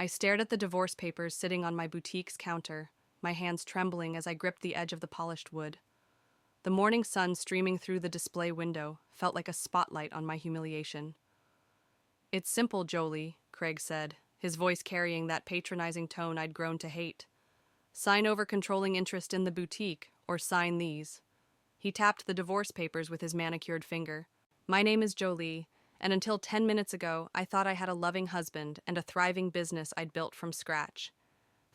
I stared at the divorce papers sitting on my boutique's counter, my hands trembling as I gripped the edge of the polished wood. The morning sun streaming through the display window felt like a spotlight on my humiliation. "It's simple, Jolie," Craig said, his voice carrying that patronizing tone I'd grown to hate. "Sign over controlling interest in the boutique, or sign these." He tapped the divorce papers with his manicured finger. "My name is Jolie, and until 10 minutes ago, I thought I had a loving husband and a thriving business I'd built from scratch.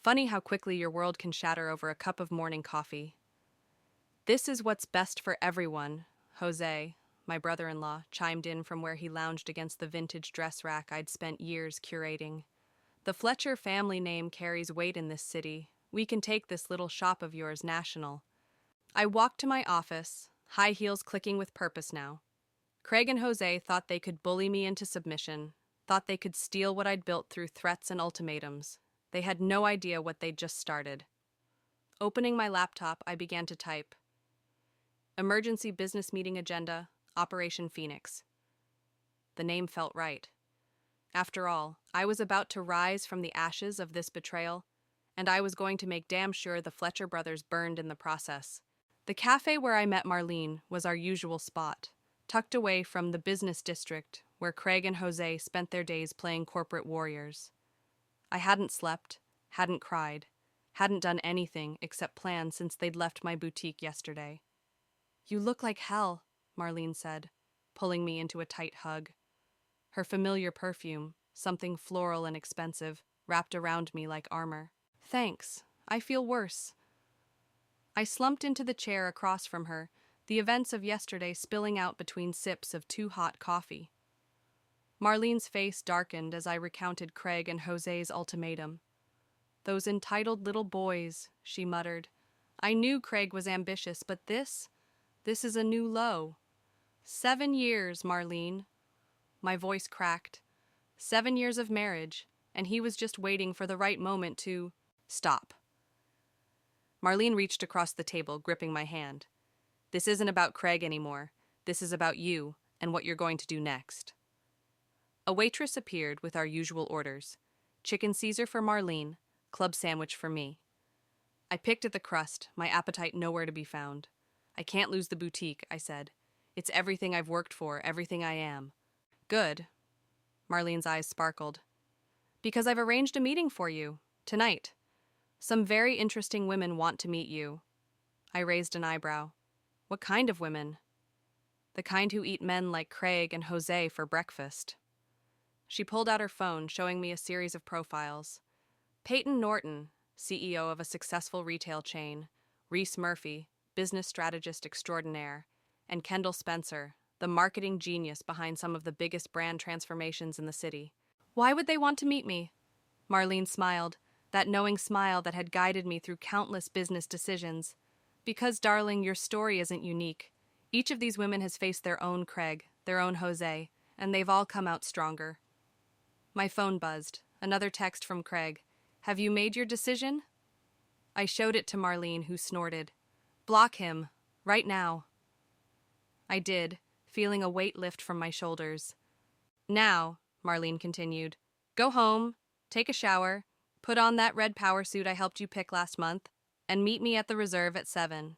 Funny how quickly your world can shatter over a cup of morning coffee." "This is what's best for everyone," Jose, my brother-in-law, chimed in from where he lounged against the vintage dress rack I'd spent years curating. "The Fletcher family name carries weight in this city. We can take this little shop of yours national." I walked to my office, high heels clicking with purpose now. Craig and Jose thought they could bully me into submission, thought they could steal what I'd built through threats and ultimatums. They had no idea what they'd just started. Opening my laptop, I began to type. Emergency business meeting agenda, Operation Phoenix. The name felt right. After all, I was about to rise from the ashes of this betrayal, and I was going to make damn sure the Fletcher brothers burned in the process. The cafe where I met Marlene was our usual spot, tucked away from the business district where Craig and Jose spent their days playing corporate warriors. I hadn't slept, hadn't cried, hadn't done anything except plan since they'd left my boutique yesterday. "You look like hell," Marlene said, pulling me into a tight hug. Her familiar perfume, something floral and expensive, wrapped around me like armor. "Thanks, I feel worse." I slumped into the chair across from her, the events of yesterday spilling out between sips of too hot coffee. Marlene's face darkened as I recounted Craig and Jose's ultimatum. "Those entitled little boys," she muttered. "I knew Craig was ambitious, but this is a new low. 7 years, Marlene." My voice cracked. 7 years of marriage, and he was just waiting for the right moment to stop. Marlene reached across the table, gripping my hand. "This isn't about Craig anymore. This is about you and what you're going to do next." A waitress appeared with our usual orders. Chicken Caesar for Marlene, club sandwich for me. I picked at the crust, my appetite nowhere to be found. "I can't lose the boutique," I said. "It's everything I've worked for, everything I am." "Good." Marlene's eyes sparkled. "Because I've arranged a meeting for you, tonight. Some very interesting women want to meet you." I raised an eyebrow. "What kind of women?" "The kind who eat men like Craig and Jose for breakfast." She pulled out her phone, showing me a series of profiles. Peyton Norton, CEO of a successful retail chain, Reese Murphy, business strategist extraordinaire, and Kendall Spencer, the marketing genius behind some of the biggest brand transformations in the city. "Why would they want to meet me?" Marlene smiled, that knowing smile that had guided me through countless business decisions. "Because, darling, your story isn't unique. Each of these women has faced their own Craig, their own Jose, and they've all come out stronger." My phone buzzed. Another text from Craig. "Have you made your decision?" I showed it to Marlene, who snorted. "Block him. Right now." I did, feeling a weight lift from my shoulders. "Now," Marlene continued, "go home, take a shower, put on that red power suit I helped you pick last month, and meet me at the reserve at 7.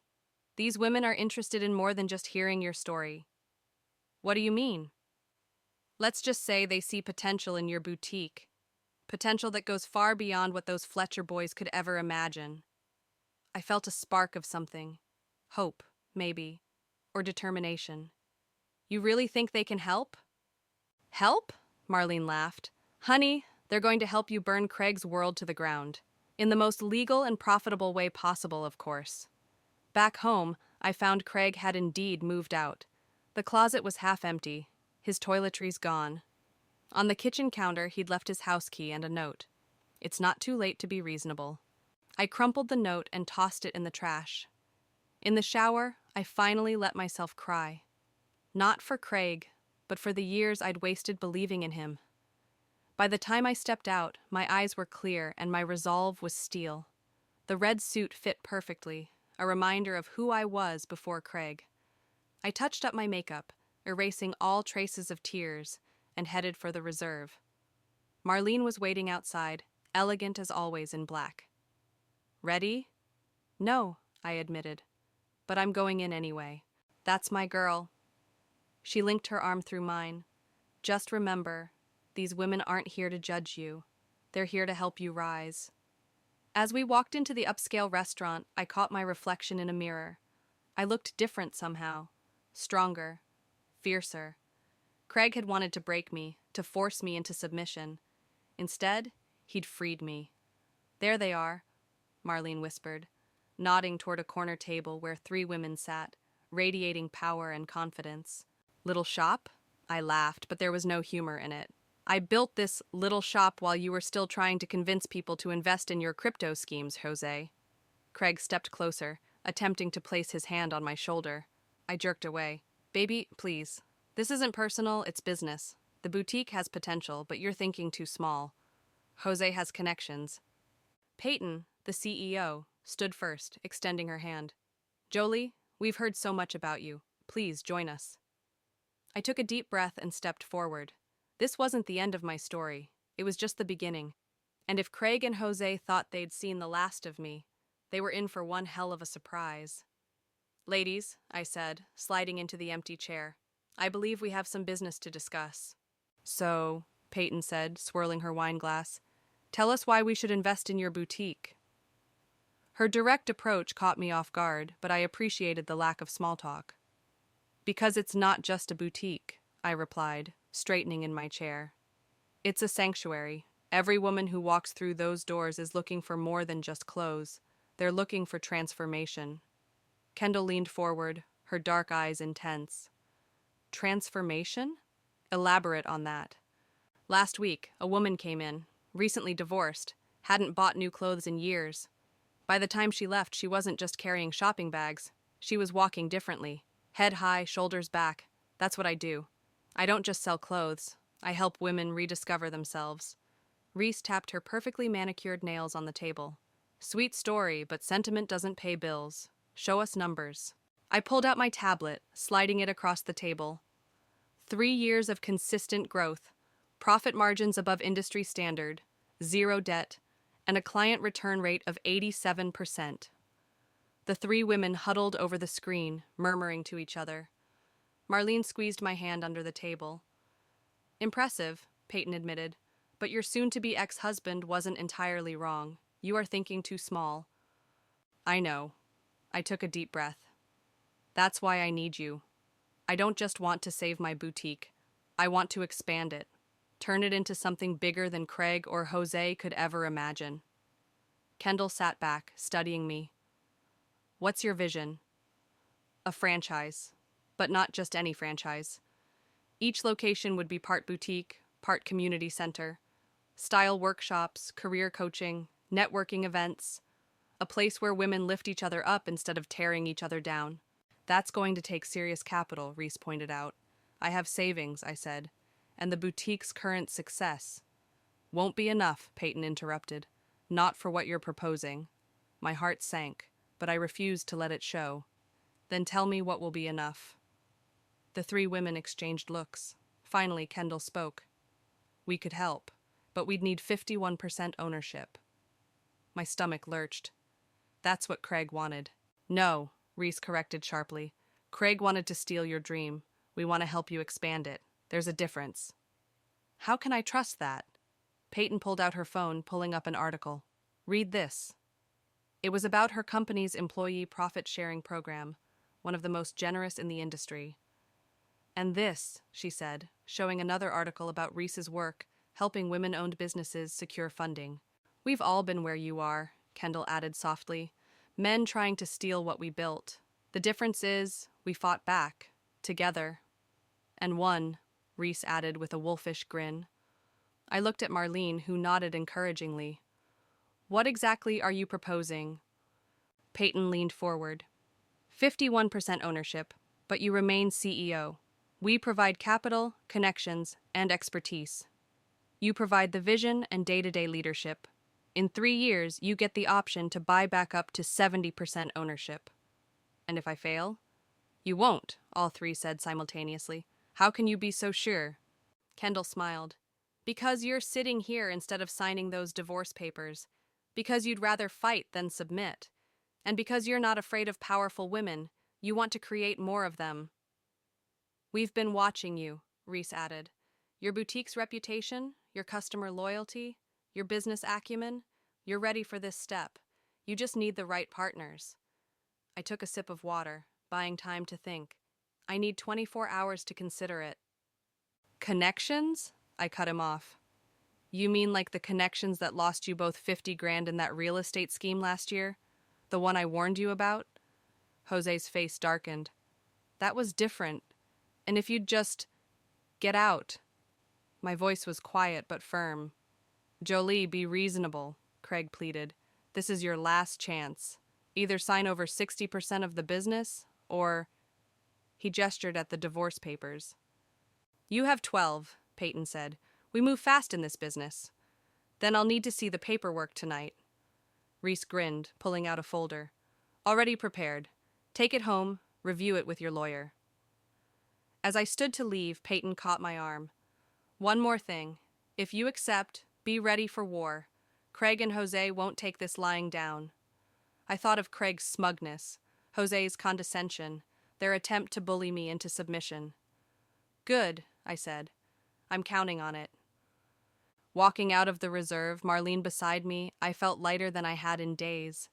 These women are interested in more than just hearing your story." "What do you mean?" "Let's just say they see potential in your boutique. Potential that goes far beyond what those Fletcher boys could ever imagine." I felt a spark of something. Hope, maybe, or determination. "You really think they can help?" "Help?" Marlene laughed. "Honey, they're going to help you burn Craig's world to the ground. In the most legal and profitable way possible, of course." Back home, I found Craig had indeed moved out. The closet was half empty, his toiletries gone. On the kitchen counter, he'd left his house key and a note. "It's not too late to be reasonable." I crumpled the note and tossed it in the trash. In the shower, I finally let myself cry. Not for Craig, but for the years I'd wasted believing in him. By the time I stepped out, my eyes were clear and my resolve was steel. The red suit fit perfectly, a reminder of who I was before Craig. I touched up my makeup, erasing all traces of tears, and headed for the reserve. Marlene was waiting outside, elegant as always in black. Ready? No, I admitted. But I'm going in anyway. That's my girl. She linked her arm through mine. Just remember, these women aren't here to judge you. They're here to help you rise. As we walked into the upscale restaurant, I caught my reflection in a mirror. I looked different somehow. Stronger. Fiercer. Craig had wanted to break me, to force me into submission. Instead, he'd freed me. There they are, Marlene whispered, nodding toward a corner table where 3 women sat, radiating power and confidence. Little shop? I laughed, but there was no humor in it. I built this little shop while you were still trying to convince people to invest in your crypto schemes, Jose. Craig stepped closer, attempting to place his hand on my shoulder. I jerked away. Baby, please. This isn't personal, it's business. The boutique has potential, but you're thinking too small. Jose has connections. Peyton, the CEO, stood first, extending her hand. Jolie, we've heard so much about you. Please join us. I took a deep breath and stepped forward. This wasn't the end of my story. It was just the beginning. And if Craig and Jose thought they'd seen the last of me, they were in for one hell of a surprise. Ladies, I said, sliding into the empty chair, I believe we have some business to discuss. So, Peyton said, swirling her wine glass, tell us why we should invest in your boutique. Her direct approach caught me off guard, but I appreciated the lack of small talk. Because it's not just a boutique, I replied, straightening in my chair. It's a sanctuary. Every woman who walks through those doors is looking for more than just clothes. They're looking for transformation. Kendall leaned forward, her dark eyes intense. Transformation? Elaborate on that. Last week, a woman came in, recently divorced, hadn't bought new clothes in years. By the time she left, she wasn't just carrying shopping bags. She was walking differently. Head high, shoulders back. That's what I do. I don't just sell clothes. I help women rediscover themselves. Reese tapped her perfectly manicured nails on the table. Sweet story, but sentiment doesn't pay bills. Show us numbers. I pulled out my tablet, sliding it across the table. 3 years of consistent growth, profit margins above industry standard, 0 debt, and a client return rate of 87%. The 3 women huddled over the screen, murmuring to each other. Marlene squeezed my hand under the table. Impressive, Peyton admitted, but your soon-to-be ex-husband wasn't entirely wrong. You are thinking too small. I know. I took a deep breath. That's why I need you. I don't just want to save my boutique. I want to expand it, turn it into something bigger than Craig or Jose could ever imagine. Kendall sat back, studying me. What's your vision? A franchise, but not just any franchise. Each location would be part boutique, part community center, style workshops, career coaching, networking events, a place where women lift each other up instead of tearing each other down. That's going to take serious capital, Reese pointed out. I have savings, I said, and the boutique's current success. Won't be enough, Peyton interrupted. Not for what you're proposing. My heart sank, but I refused to let it show. Then tell me what will be enough. The 3 women exchanged looks. Finally, Kendall spoke. We could help, but we'd need 51% ownership. My stomach lurched. That's what Craig wanted. No, Reese corrected sharply. Craig wanted to steal your dream. We want to help you expand it. There's a difference. How can I trust that? Peyton pulled out her phone, pulling up an article. Read this. It was about her company's employee profit-sharing program, one of the most generous in the industry. And this, she said, showing another article about Reese's work, helping women-owned businesses secure funding. We've all been where you are, Kendall added softly. Men trying to steal what we built. The difference is, we fought back, together. And won, Reese added with a wolfish grin. I looked at Marlene, who nodded encouragingly. What exactly are you proposing? Peyton leaned forward. 51% ownership, but you remain CEO. We provide capital, connections, and expertise. You provide the vision and day-to-day leadership. In 3 years, you get the option to buy back up to 70% ownership. And if I fail? You won't, all 3 said simultaneously. How can you be so sure? Kendall smiled. Because you're sitting here instead of signing those divorce papers. Because you'd rather fight than submit. And because you're not afraid of powerful women, you want to create more of them. We've been watching you, Reese added. Your boutique's reputation, your customer loyalty, your business acumen, you're ready for this step. You just need the right partners. I took a sip of water, buying time to think. I need 24 hours to consider it. Connections? I cut him off. You mean like the connections that lost you both 50 grand in that real estate scheme last year? The one I warned you about? Jose's face darkened. That was different. And if you'd just get out. My voice was quiet but firm. Jolie, be reasonable, Craig pleaded. This is your last chance. Either sign over 60% of the business, or... He gestured at the divorce papers. You have 12, Peyton said. We move fast in this business. Then I'll need to see the paperwork tonight. Reese grinned, pulling out a folder. Already prepared. Take it home, review it with your lawyer. As I stood to leave, Peyton caught my arm. One more thing. If you accept, be ready for war. Craig and Jose won't take this lying down. I thought of Craig's smugness, Jose's condescension, their attempt to bully me into submission. Good, I said. I'm counting on it. Walking out of the reserve, Marlene beside me, I felt lighter than I had in days.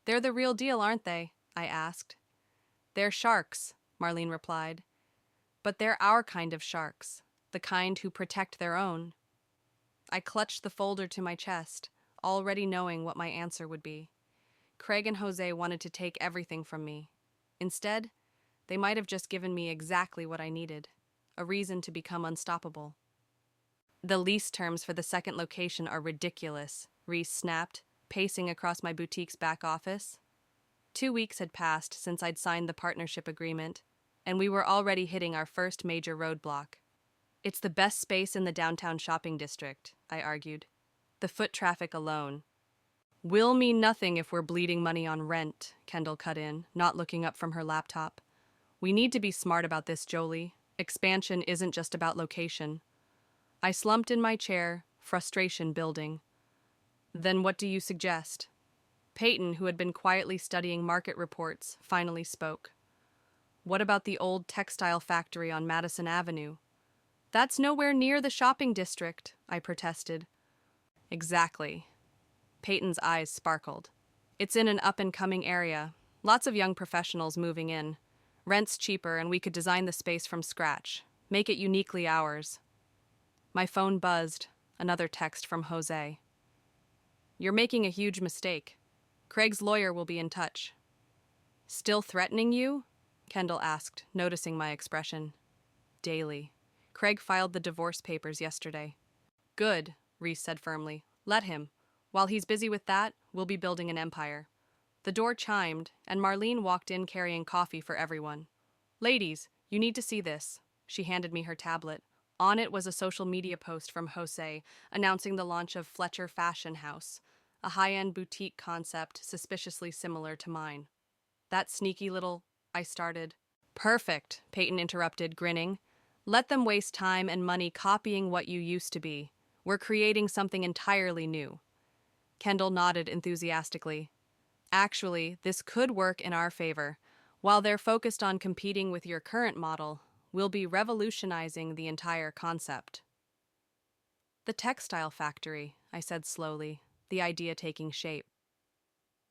They're the real deal, aren't they? I asked. They're sharks, Marlene replied. But they're our kind of sharks, the kind who protect their own. I clutched the folder to my chest, already knowing what my answer would be. Craig and Jose wanted to take everything from me. Instead, they might have just given me exactly what I needed, a reason to become unstoppable. The lease terms for the second location are ridiculous, Reese snapped, pacing across my boutique's back office. 2 weeks had passed since I'd signed the partnership agreement, and we were already hitting our first major roadblock. It's the best space in the downtown shopping district, I argued. The foot traffic alone. Will mean nothing if we're bleeding money on rent, Kendall cut in, not looking up from her laptop. We need to be smart about this, Jolie. Expansion isn't just about location. I slumped in my chair, frustration building. Then what do you suggest? Peyton, who had been quietly studying market reports, finally spoke. What about the old textile factory on Madison Avenue? That's nowhere near the shopping district, I protested. Exactly. Peyton's eyes sparkled. It's in an up-and-coming area. Lots of young professionals moving in. Rent's cheaper, and we could design the space from scratch. Make it uniquely ours. My phone buzzed. Another text from Jose. You're making a huge mistake. Craig's lawyer will be in touch. Still threatening you? Kendall asked, noticing my expression. Daily. Craig filed the divorce papers yesterday. Good, Reese said firmly. Let him. While he's busy with that, we'll be building an empire. The door chimed, and Marlene walked in carrying coffee for everyone. Ladies, you need to see this. She handed me her tablet. On it was a social media post from Jose announcing the launch of Fletcher Fashion House, a high-end boutique concept suspiciously similar to mine. That sneaky little... I started. Perfect, Peyton interrupted, grinning. Let them waste time and money copying what you used to be. We're creating something entirely new. Kendall nodded enthusiastically. Actually, this could work in our favor. While they're focused on competing with your current model, we'll be revolutionizing the entire concept. The textile factory, I said slowly, the idea taking shape.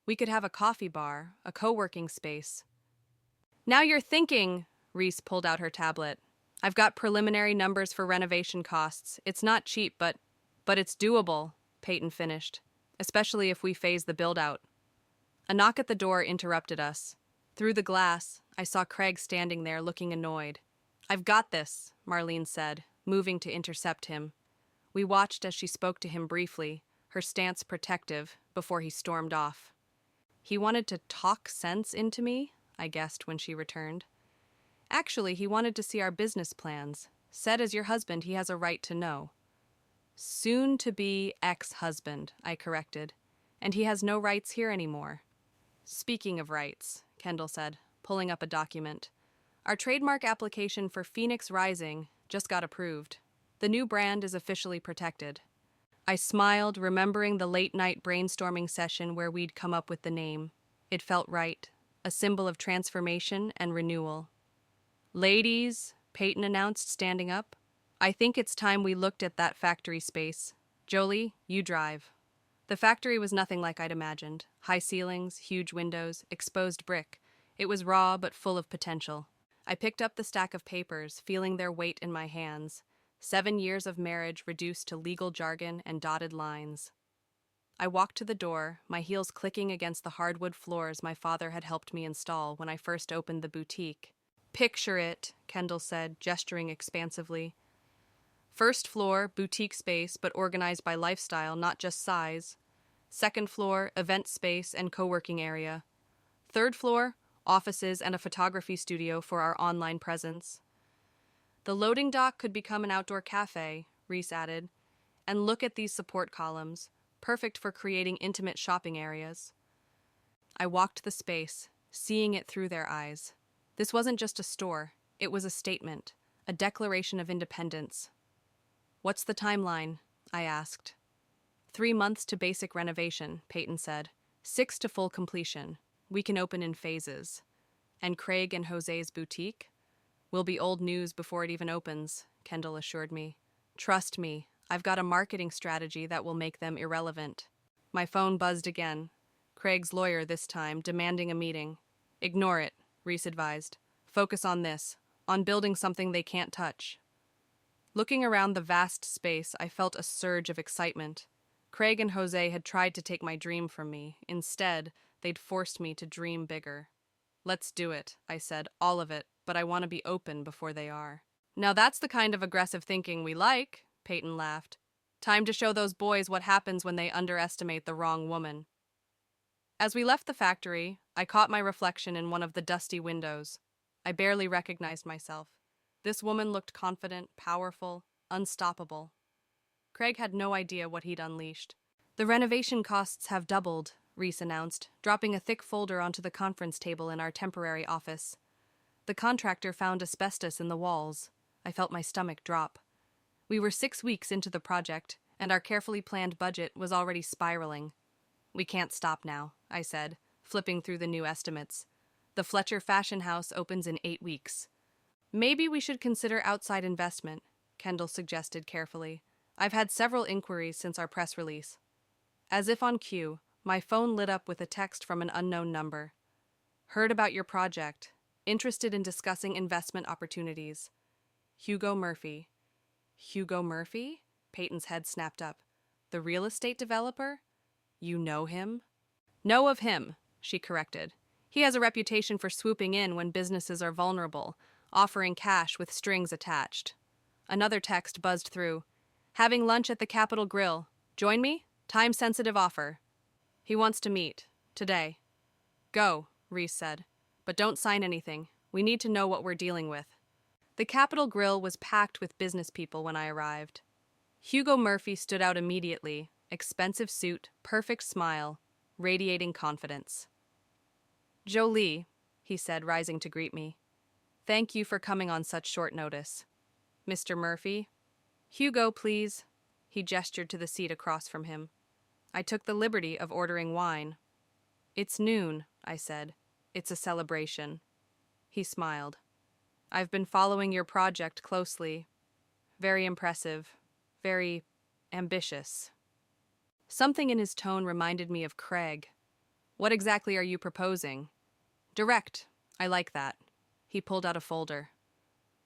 We could have a coffee bar, a co-working space. Now you're thinking, Reese pulled out her tablet. I've got preliminary numbers for renovation costs. It's not cheap, but it's doable, Peyton finished, especially if we phase the build-out. A knock at the door interrupted us. Through the glass, I saw Craig standing there looking annoyed. I've got this, Marlene said, moving to intercept him. We watched as she spoke to him briefly, her stance protective, before he stormed off. He wanted to talk sense into me, I guessed when she returned. Actually, he wanted to see our business plans. Said as your husband, he has a right to know. Soon-to-be ex-husband, I corrected. And he has no rights here anymore. Speaking of rights, Kendall said, pulling up a document. Our trademark application for Phoenix Rising just got approved. The new brand is officially protected. I smiled, remembering the late-night brainstorming session where we'd come up with the name. It felt right, a symbol of transformation and renewal. "Ladies," Peyton announced, standing up, "I think it's time we looked at that factory space. Jolie, you drive." The factory was nothing like I'd imagined. High ceilings, huge windows, exposed brick. It was raw but full of potential. I picked up the stack of papers, feeling their weight in my hands. 7 years of marriage reduced to legal jargon and dotted lines. I walked to the door, my heels clicking against the hardwood floors my father had helped me install when I first opened the boutique. "Picture it," Kendall said, gesturing expansively. "First floor, boutique space, but organized by lifestyle, not just size. Second floor, event space and co-working area. Third floor, offices and a photography studio for our online presence. The loading dock could become an outdoor cafe," Reese added. "And look at these support columns, perfect for creating intimate shopping areas." I walked the space, seeing it through their eyes. This wasn't just a store, it was a statement, a declaration of independence. "What's the timeline?" I asked. 3 months to basic renovation, Peyton said. 6 to full completion. We can open in phases. And Craig and Jose's boutique? Will be old news before it even opens, Kendall assured me. "Trust me, I've got a marketing strategy that will make them irrelevant." My phone buzzed again. Craig's lawyer this time, demanding a meeting. "Ignore it," Reese advised. "Focus on this, on building something they can't touch." Looking around the vast space, I felt a surge of excitement. Craig and Jose had tried to take my dream from me. Instead, they'd forced me to dream bigger. "Let's do it," I said, "all of it, but I want to be open before they are." "Now that's the kind of aggressive thinking we like," Peyton laughed. "Time to show those boys what happens when they underestimate the wrong woman." As we left the factory, I caught my reflection in one of the dusty windows. I barely recognized myself. This woman looked confident, powerful, unstoppable. Craig had no idea what he'd unleashed. "The renovation costs have doubled," Reese announced, dropping a thick folder onto the conference table in our temporary office. "The contractor found asbestos in the walls." I felt my stomach drop. We were 6 weeks into the project, and our carefully planned budget was already spiraling. "We can't stop now," I said, flipping through the new estimates. "The Fletcher Fashion House opens in 8 weeks. "Maybe we should consider outside investment," Kendall suggested carefully. "I've had several inquiries since our press release." As if on cue, my phone lit up with a text from an unknown number. "Heard about your project. Interested in discussing investment opportunities. Hugo Murphy." "Hugo Murphy?" Peyton's head snapped up. "The real estate developer? You know him?" "Know of him," she corrected. "He has a reputation for swooping in when businesses are vulnerable, offering cash with strings attached." Another text buzzed through. "Having lunch at the Capitol Grill. Join me? Time-sensitive offer. He wants to meet. Today." "Go," Reese said. "But don't sign anything. We need to know what we're dealing with." The Capitol Grill was packed with business people when I arrived. Hugo Murphy stood out immediately, expensive suit, perfect smile, radiating confidence. "Jolie," he said, rising to greet me. "Thank you for coming on such short notice." "Mr. Murphy?" "Hugo, please." He gestured to the seat across from him. I took the liberty of ordering wine. "It's noon," I said. "It's a celebration." He smiled. "I've been following your project closely. Very impressive. Very ambitious." Something in his tone reminded me of Craig. "What exactly are you proposing?" "Direct. I like that." He pulled out a folder.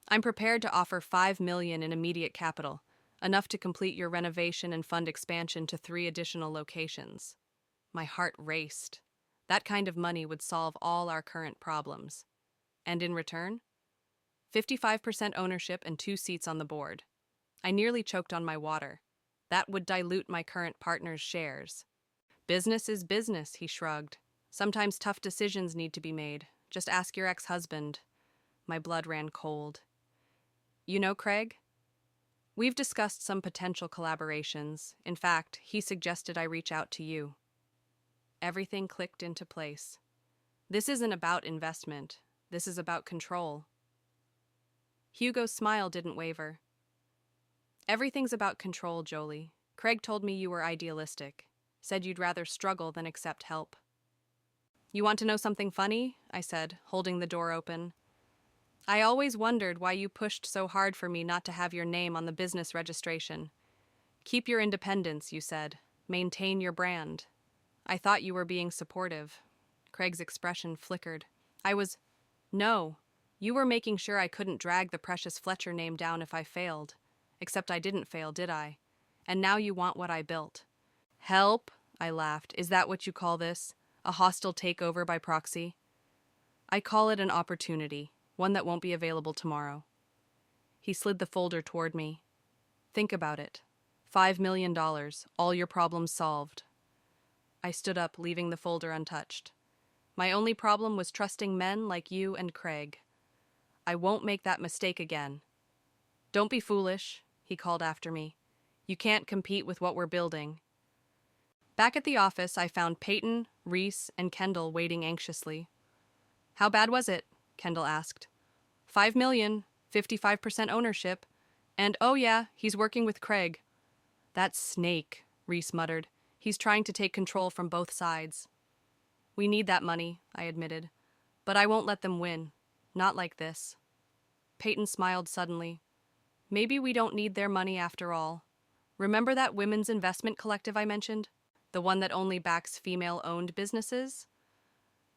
"I'm prepared to offer $5 million in immediate capital, enough to complete your renovation and fund expansion to 3 additional locations." My heart raced. That kind of money would solve all our current problems. And in return? 55% ownership and 2 seats on the board. I nearly choked on my water. That would dilute my current partner's shares. "Business is business," he shrugged. "Sometimes tough decisions need to be made. Just ask your ex-husband." My blood ran cold. "You know Craig?" "We've discussed some potential collaborations. In fact, he suggested I reach out to you." Everything clicked into place. This isn't about investment. This is about control. Hugo's smile didn't waver. Everything's about control, Jolie. Craig told me you were idealistic. Said you'd rather struggle than accept help. You want to know something funny? I said, holding the door open. I always wondered why you pushed so hard for me not to have your name on the business registration. Keep your independence, you said. Maintain your brand. I thought you were being supportive. Craig's expression flickered. No. You were making sure I couldn't drag the precious Fletcher name down if I failed. Except I didn't fail, did I? And now you want what I built. Help, I laughed. Is that what you call this? A hostile takeover by proxy? I call it an opportunity, one that won't be available tomorrow. He slid the folder toward me. Think about it. $5 million, all your problems solved. I stood up, leaving the folder untouched. My only problem was trusting men like you and Craig. I won't make that mistake again. Don't be foolish, he called after me. You can't compete with what we're building. Back at the office, I found Peyton, Reese, and Kendall waiting anxiously. How bad was it? Kendall asked. $5 million, 55% ownership, and oh yeah, he's working with Craig. That snake, Reese muttered. He's trying to take control from both sides. We need that money, I admitted, but I won't let them win. Not like this. Peyton smiled suddenly. Maybe we don't need their money after all. Remember that women's investment collective I mentioned? The one that only backs female-owned businesses?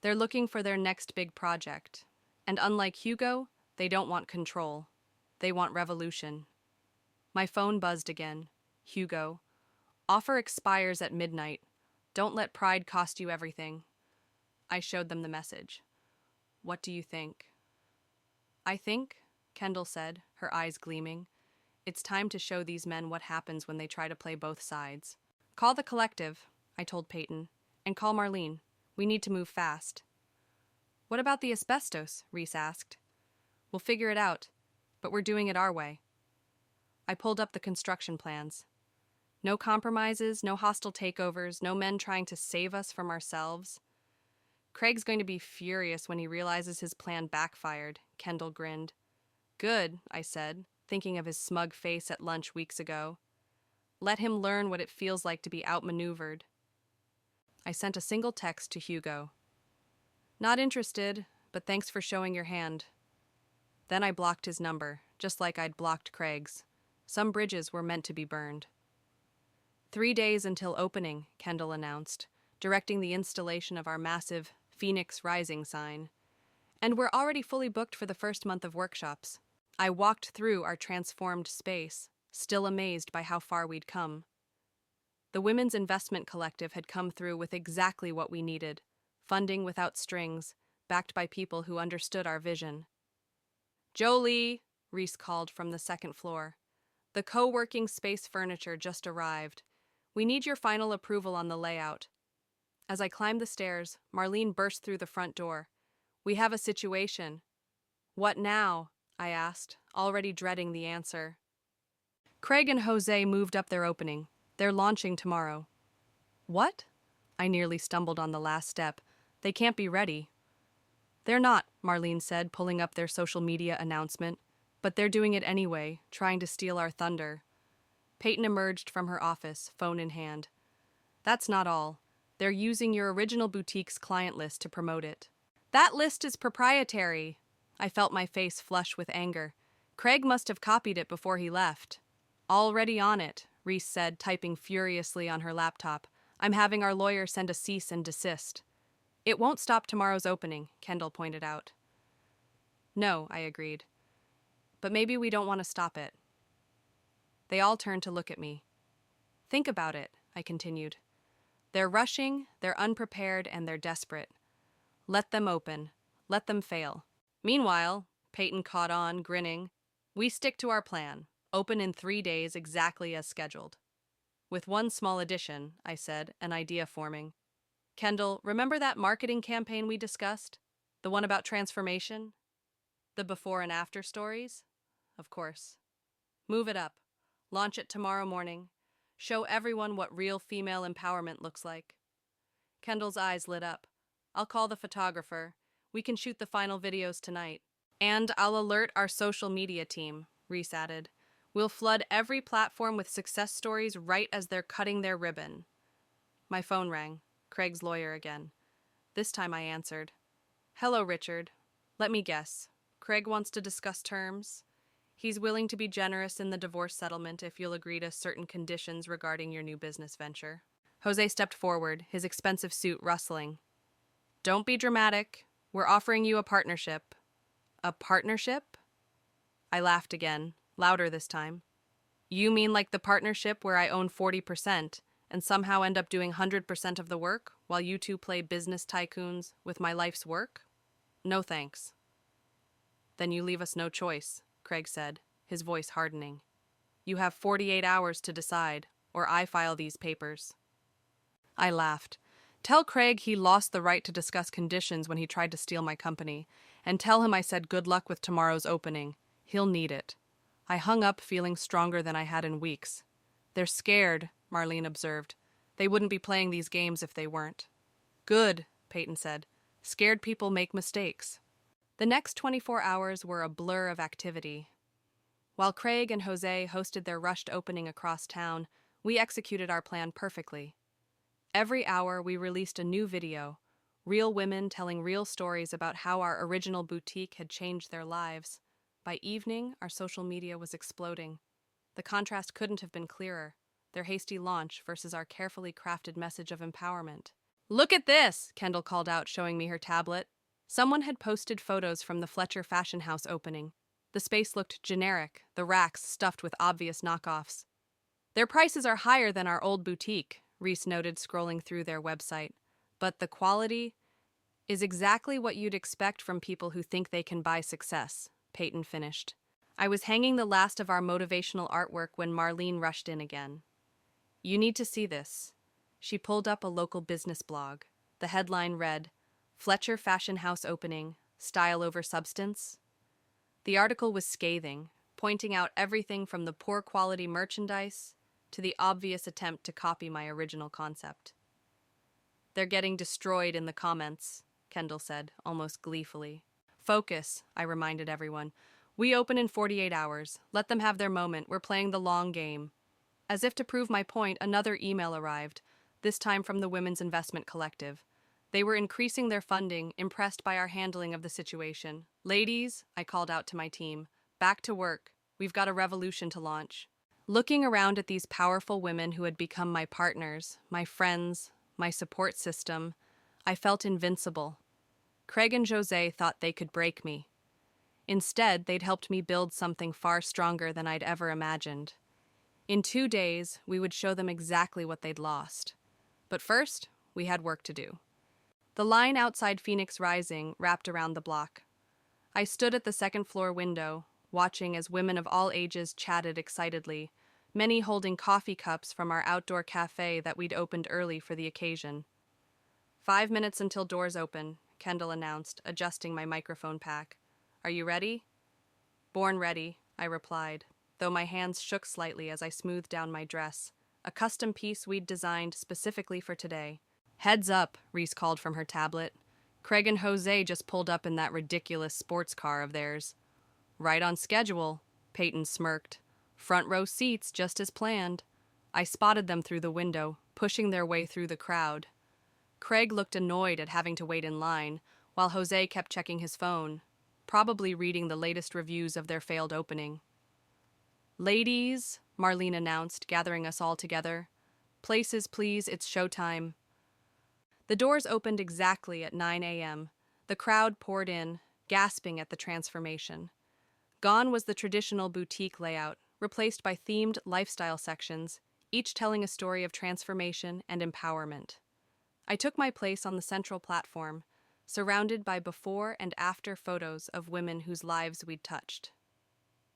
They're looking for their next big project. And unlike Hugo, they don't want control. They want revolution. My phone buzzed again. Hugo. Offer expires at midnight. Don't let pride cost you everything. I showed them the message. What do you think? I think, Kendall said, her eyes gleaming, it's time to show these men what happens when they try to play both sides. Call the collective, I told Peyton, and call Marlene. We need to move fast. What about the asbestos? Reese asked. We'll figure it out, but we're doing it our way. I pulled up the construction plans. No compromises, no hostile takeovers, no men trying to save us from ourselves. Craig's going to be furious when he realizes his plan backfired, Kendall grinned. Good, I said, thinking of his smug face at lunch weeks ago. Let him learn what it feels like to be outmaneuvered. I sent a single text to Hugo. Not interested, but thanks for showing your hand. Then I blocked his number, just like I'd blocked Craig's. Some bridges were meant to be burned. 3 days until opening, Kendall announced, directing the installation of our massive Phoenix Rising sign. And we're already fully booked for the first month of workshops. I walked through our transformed space, still amazed by how far we'd come. The Women's Investment Collective had come through with exactly what we needed, funding without strings, backed by people who understood our vision. Jolie, Reese called from the second floor. The co-working space furniture just arrived. We need your final approval on the layout. As I climbed the stairs, Marlene burst through the front door. We have a situation. What now? I asked, already dreading the answer. Craig and Jose moved up their opening. They're launching tomorrow. What? I nearly stumbled on the last step. They can't be ready. They're not, Marlene said, pulling up their social media announcement. But they're doing it anyway, trying to steal our thunder. Peyton emerged from her office, phone in hand. That's not all. They're using your original boutique's client list to promote it. That list is proprietary. I felt my face flush with anger. Craig must have copied it before he left. Already on it, Reese said, typing furiously on her laptop. I'm having our lawyer send a cease and desist. It won't stop tomorrow's opening, Kendall pointed out. No, I agreed. But maybe we don't want to stop it. They all turned to look at me. Think about it, I continued. They're rushing, they're unprepared, and they're desperate. Let them open. Let them fail. Meanwhile, Peyton caught on, grinning. We stick to our plan. Open in 3 days exactly as scheduled. With one small addition, I said, an idea forming. Kendall, remember that marketing campaign we discussed? The one about transformation? The before and after stories? Of course. Move it up. Launch it tomorrow morning. Show everyone what real female empowerment looks like. Kendall's eyes lit up. I'll call the photographer. We can shoot the final videos tonight. And I'll alert our social media team, Reese added. We'll flood every platform with success stories right as they're cutting their ribbon. My phone rang. Craig's lawyer again. This time I answered. Hello, Richard. Let me guess. Craig wants to discuss terms. He's willing to be generous in the divorce settlement if you'll agree to certain conditions regarding your new business venture. Jose stepped forward, his expensive suit rustling. Don't be dramatic. We're offering you a partnership. A partnership? I laughed again, louder this time. You mean like the partnership where I own 40% and somehow end up doing 100% of the work while you two play business tycoons with my life's work? No thanks. Then you leave us no choice, Craig said, his voice hardening. You have 48 hours to decide, or I file these papers. I laughed. Tell Craig he lost the right to discuss conditions when he tried to steal my company, and tell him I said good luck with tomorrow's opening. He'll need it. I hung up feeling stronger than I had in weeks. They're scared, Marlene observed. They wouldn't be playing these games if they weren't. Good, Peyton said. Scared people make mistakes. The next 24 hours were a blur of activity. While Craig and Jose hosted their rushed opening across town, we executed our plan perfectly. Every hour we released a new video, real women telling real stories about how our original boutique had changed their lives. By evening, our social media was exploding. The contrast couldn't have been clearer, their hasty launch versus our carefully crafted message of empowerment. Look at this, Kendall called out, showing me her tablet. Someone had posted photos from the Fletcher Fashion House opening. The space looked generic, the racks stuffed with obvious knockoffs. Their prices are higher than our old boutique, Reese noted, scrolling through their website. But the quality is exactly what you'd expect from people who think they can buy success, Peyton finished. I was hanging the last of our motivational artwork when Marlene rushed in again. You need to see this. She pulled up a local business blog. The headline read, Fletcher Fashion House Opening, Style Over Substance. The article was scathing, pointing out everything from the poor quality merchandise to the obvious attempt to copy my original concept. They're getting destroyed in the comments, Kendall said, almost gleefully. Focus, I reminded everyone. We open in 48 hours. Let them have their moment. We're playing the long game. As if to prove my point, another email arrived, this time from the Women's Investment Collective. They were increasing their funding, impressed by our handling of the situation. Ladies, I called out to my team, back to work. We've got a revolution to launch. Looking around at these powerful women who had become my partners, my friends, my support system, I felt invincible. Craig and Jose thought they could break me. Instead, they'd helped me build something far stronger than I'd ever imagined. In 2 days, we would show them exactly what they'd lost. But first, we had work to do. The line outside Phoenix Rising wrapped around the block. I stood at the second-floor window, watching as women of all ages chatted excitedly, many holding coffee cups from our outdoor cafe that we'd opened early for the occasion. 5 minutes until doors open, Kendall announced, adjusting my microphone pack. Are you ready? Born ready, I replied, though my hands shook slightly as I smoothed down my dress, a custom piece we'd designed specifically for today. Heads up, Reese called from her tablet. Craig and Jose just pulled up in that ridiculous sports car of theirs. Right on schedule, Peyton smirked. Front row seats just as planned. I spotted them through the window, pushing their way through the crowd. Craig looked annoyed at having to wait in line, while Jose kept checking his phone, probably reading the latest reviews of their failed opening. Ladies, Marlene announced, gathering us all together. Places, please, it's showtime. The doors opened exactly at 9 a.m. The crowd poured in, gasping at the transformation. Gone was the traditional boutique layout, replaced by themed lifestyle sections, each telling a story of transformation and empowerment. I took my place on the central platform, surrounded by before and after photos of women whose lives we'd touched.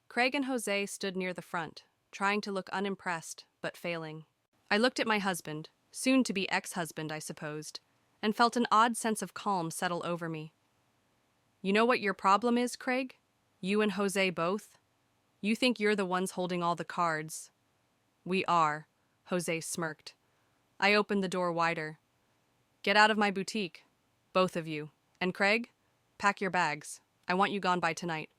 Craig and Jose stood near the front, trying to look unimpressed, but failing. I looked at my husband, soon-to-be ex-husband, I supposed, and felt an odd sense of calm settle over me. You know what your problem is, Craig? You and Jose both? You think you're the ones holding all the cards. We are, Jose smirked. I opened the door wider. Get out of my boutique, both of you. And Craig, pack your bags. I want you gone by tonight.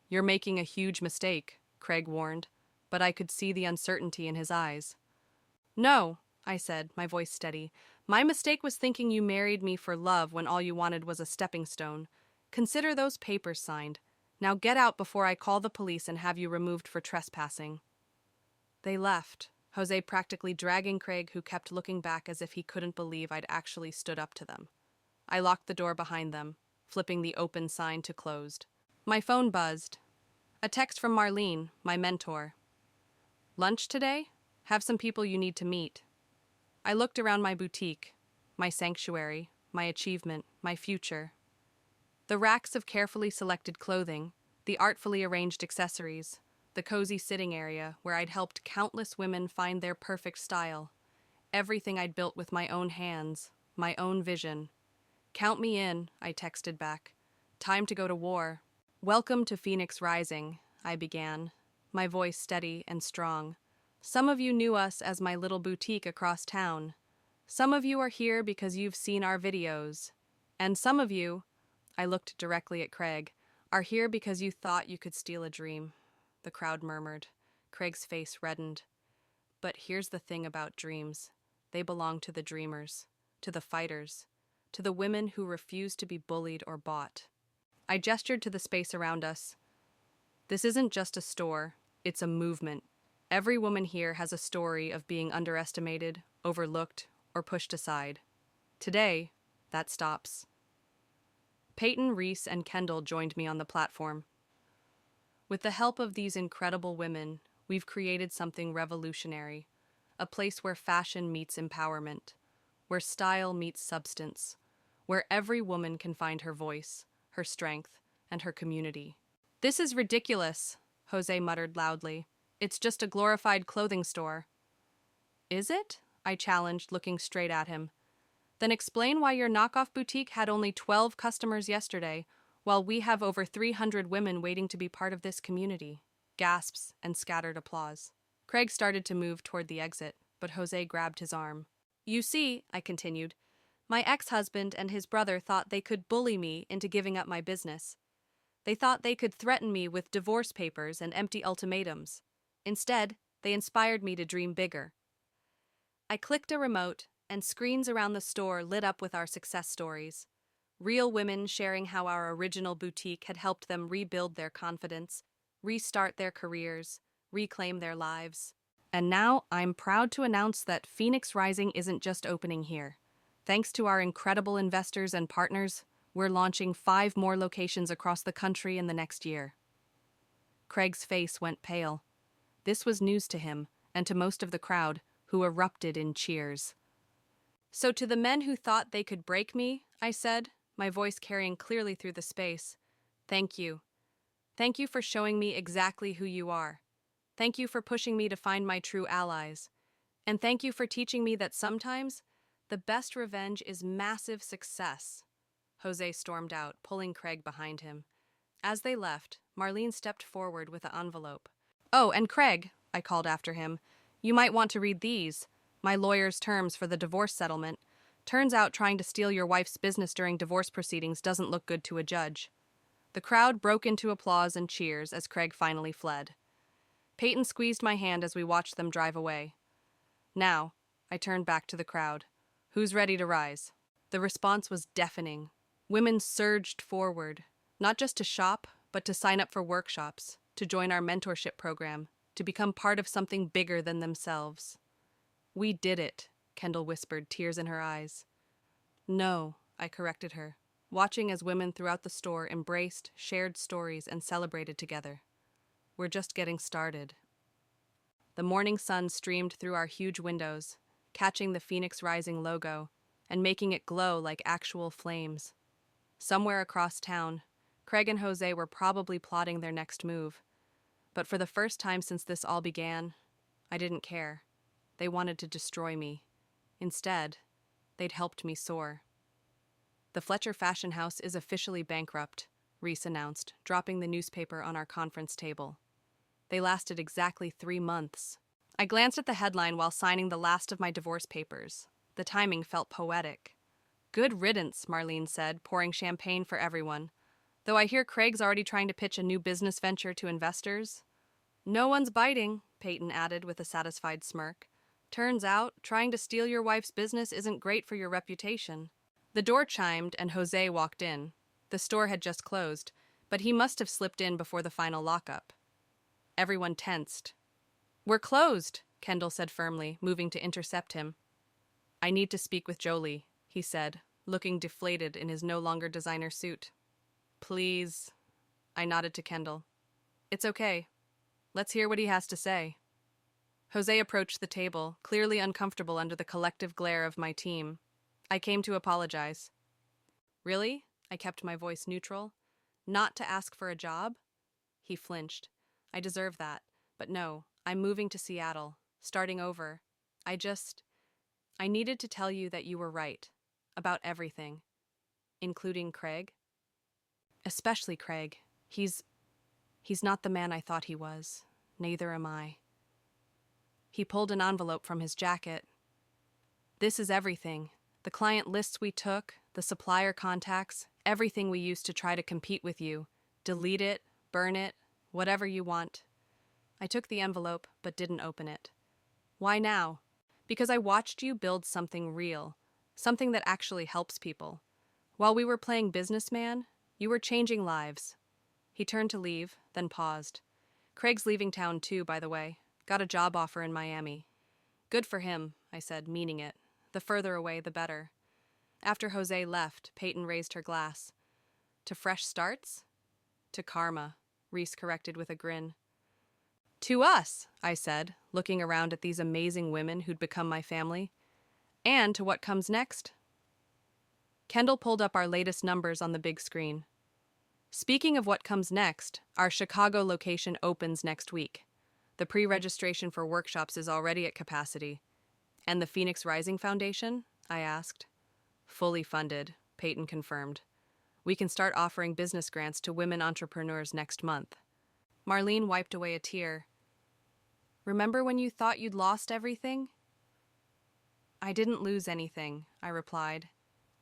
You're making a huge mistake, Craig warned, but I could see the uncertainty in his eyes. No, I said, my voice steady. My mistake was thinking you married me for love when all you wanted was a stepping stone. Consider those papers signed. Now get out before I call the police and have you removed for trespassing. They left, Jose practically dragging Craig, who kept looking back as if he couldn't believe I'd actually stood up to them. I locked the door behind them, flipping the open sign to closed. My phone buzzed. A text from Marlene, my mentor. Lunch today? Have some people you need to meet. I looked around my boutique, my sanctuary, my achievement, my future. The racks of carefully selected clothing, the artfully arranged accessories, the cozy sitting area where I'd helped countless women find their perfect style. Everything I'd built with my own hands, my own vision. Count me in, I texted back. Time to go to war. Welcome to Phoenix Rising, I began, my voice steady and strong. Some of you knew us as my little boutique across town. Some of you are here because you've seen our videos. And some of you, I looked directly at Craig, are here because you thought you could steal a dream. The crowd murmured. Craig's face reddened. But here's the thing about dreams. They belong to the dreamers, to the fighters, to the women who refuse to be bullied or bought. I gestured to the space around us. This isn't just a store, it's a movement. Every woman here has a story of being underestimated, overlooked, or pushed aside. Today, that stops. Peyton, Reese, and Kendall joined me on the platform. With the help of these incredible women, we've created something revolutionary, a place where fashion meets empowerment, where style meets substance, where every woman can find her voice, her strength, and her community. This is ridiculous, Jose muttered loudly. It's just a glorified clothing store. Is it? I challenged, looking straight at him. Then explain why your knockoff boutique had only 12 customers yesterday, while we have over 300 women waiting to be part of this community. Gasps and scattered applause. Craig started to move toward the exit, but Jose grabbed his arm. You see, I continued, my ex-husband and his brother thought they could bully me into giving up my business. They thought they could threaten me with divorce papers and empty ultimatums. Instead, they inspired me to dream bigger. I clicked a remote, and screens around the store lit up with our success stories. Real women sharing how our original boutique had helped them rebuild their confidence, restart their careers, reclaim their lives. And now I'm proud to announce that Phoenix Rising isn't just opening here. Thanks to our incredible investors and partners, we're launching 5 more locations across the country in the next year. Craig's face went pale. This was news to him, and to most of the crowd, who erupted in cheers. So to the men who thought they could break me, I said, my voice carrying clearly through the space, thank you. Thank you for showing me exactly who you are. Thank you for pushing me to find my true allies. And thank you for teaching me that sometimes the best revenge is massive success. Jose stormed out, pulling Craig behind him. As they left, Marlene stepped forward with an envelope. Oh, and Craig, I called after him, you might want to read these. My lawyer's terms for the divorce settlement. Turns out trying to steal your wife's business during divorce proceedings doesn't look good to a judge. The crowd broke into applause and cheers as Craig finally fled. Peyton squeezed my hand as we watched them drive away. Now, I turned back to the crowd. Who's ready to rise? The response was deafening. Women surged forward, not just to shop, but to sign up for workshops, to join our mentorship program, to become part of something bigger than themselves. We did it, Kendall whispered, tears in her eyes. No, I corrected her, watching as women throughout the store embraced, shared stories, and celebrated together. We're just getting started. The morning sun streamed through our huge windows, catching the Phoenix Rising logo and making it glow like actual flames. Somewhere across town, Craig and Jose were probably plotting their next move. But for the first time since this all began, I didn't care. They wanted to destroy me. Instead, they'd helped me soar. The Fletcher Fashion House is officially bankrupt, Reese announced, dropping the newspaper on our conference table. They lasted exactly 3 months. I glanced at the headline while signing the last of my divorce papers. The timing felt poetic. Good riddance, Marlene said, pouring champagne for everyone. Though I hear Craig's already trying to pitch a new business venture to investors. No one's biting, Peyton added with a satisfied smirk. Turns out, trying to steal your wife's business isn't great for your reputation. The door chimed and Jose walked in. The store had just closed, but he must have slipped in before the final lockup. Everyone tensed. "We're closed," Kendall said firmly, moving to intercept him. "I need to speak with Jolie," he said, looking deflated in his no longer designer suit. "Please," I nodded to Kendall. "It's okay. Let's hear what he has to say." Jose approached the table, clearly uncomfortable under the collective glare of my team. I came to apologize. "Really?" I kept my voice neutral. "Not to ask for a job?" He flinched. "I deserve that. But no, I'm moving to Seattle, starting over. I needed to tell you that you were right. About everything. Including Craig. Especially Craig. He's not the man I thought he was. Neither am I." He pulled an envelope from his jacket. "This is everything. The client lists we took, the supplier contacts, everything we used to try to compete with you. Delete it, burn it, whatever you want." I took the envelope, but didn't open it. "Why now?" "Because I watched you build something real, something that actually helps people. While we were playing businessman, you were changing lives." He turned to leave, then paused. "Craig's leaving town too, by the way. Got a job offer in Miami." "Good for him," I said, meaning it. The further away, the better. After Jose left, Peyton raised her glass. "To fresh starts?" "To karma," Reese corrected with a grin. "To us," I said, looking around at these amazing women who'd become my family. "And to what comes next." Kendall pulled up our latest numbers on the big screen. "Speaking of what comes next, our Chicago location opens next week. The pre-registration for workshops is already at capacity." "And the Phoenix Rising Foundation?" I asked. "Fully funded," Peyton confirmed. "We can start offering business grants to women entrepreneurs next month." Marlene wiped away a tear. "Remember when you thought you'd lost everything?" "I didn't lose anything," I replied.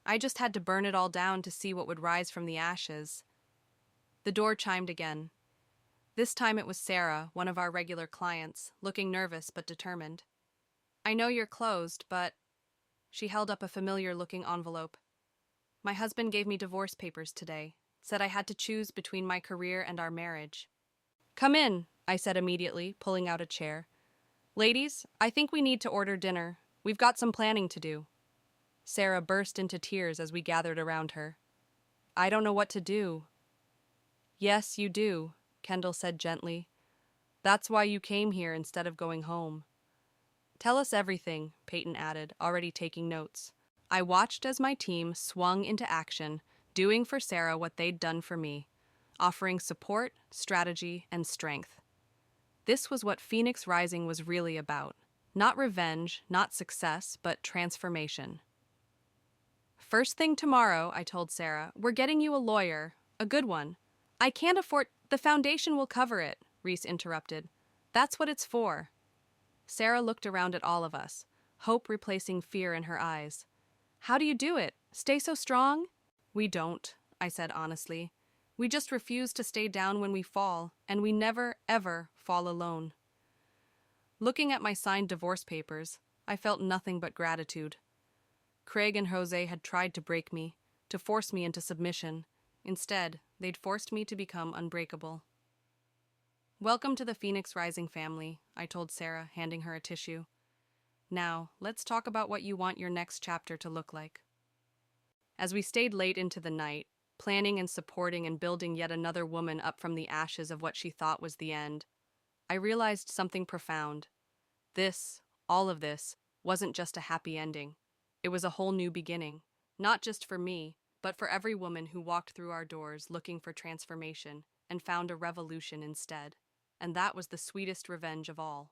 "I just had to burn it all down to see what would rise from the ashes." The door chimed again. This time it was Sarah, one of our regular clients, looking nervous but determined. "I know you're closed, but—" She held up a familiar-looking envelope. "My husband gave me divorce papers today, said I had to choose between my career and our marriage." "Come in," I said immediately, pulling out a chair. "Ladies, I think we need to order dinner. We've got some planning to do." Sarah burst into tears as we gathered around her. "I don't know what to do." "Yes, you do," Kendall said gently. "That's why you came here instead of going home." "Tell us everything," Peyton added, already taking notes. I watched as my team swung into action, doing for Sarah what they'd done for me, offering support, strategy, and strength. This was what Phoenix Rising was really about. Not revenge, not success, but transformation. "First thing tomorrow," I told Sarah, "we're getting you a lawyer, a good one." "I can't afford— The foundation will cover it," Reese interrupted. "That's what it's for." Sarah looked around at all of us, hope replacing fear in her eyes. "How do you do it? Stay so strong?" "We don't," I said honestly. "We just refuse to stay down when we fall, and we never, ever fall alone." Looking at my signed divorce papers, I felt nothing but gratitude. Craig and Jose had tried to break me, to force me into submission. Instead, they'd forced me to become unbreakable. "Welcome to the Phoenix Rising family," I told Sarah, handing her a tissue. "Now, let's talk about what you want your next chapter to look like." As we stayed late into the night, planning and supporting and building yet another woman up from the ashes of what she thought was the end, I realized something profound. All of this, wasn't just a happy ending. It was a whole new beginning, not just for me, but for every woman who walked through our doors looking for transformation and found a revolution instead. And that was the sweetest revenge of all.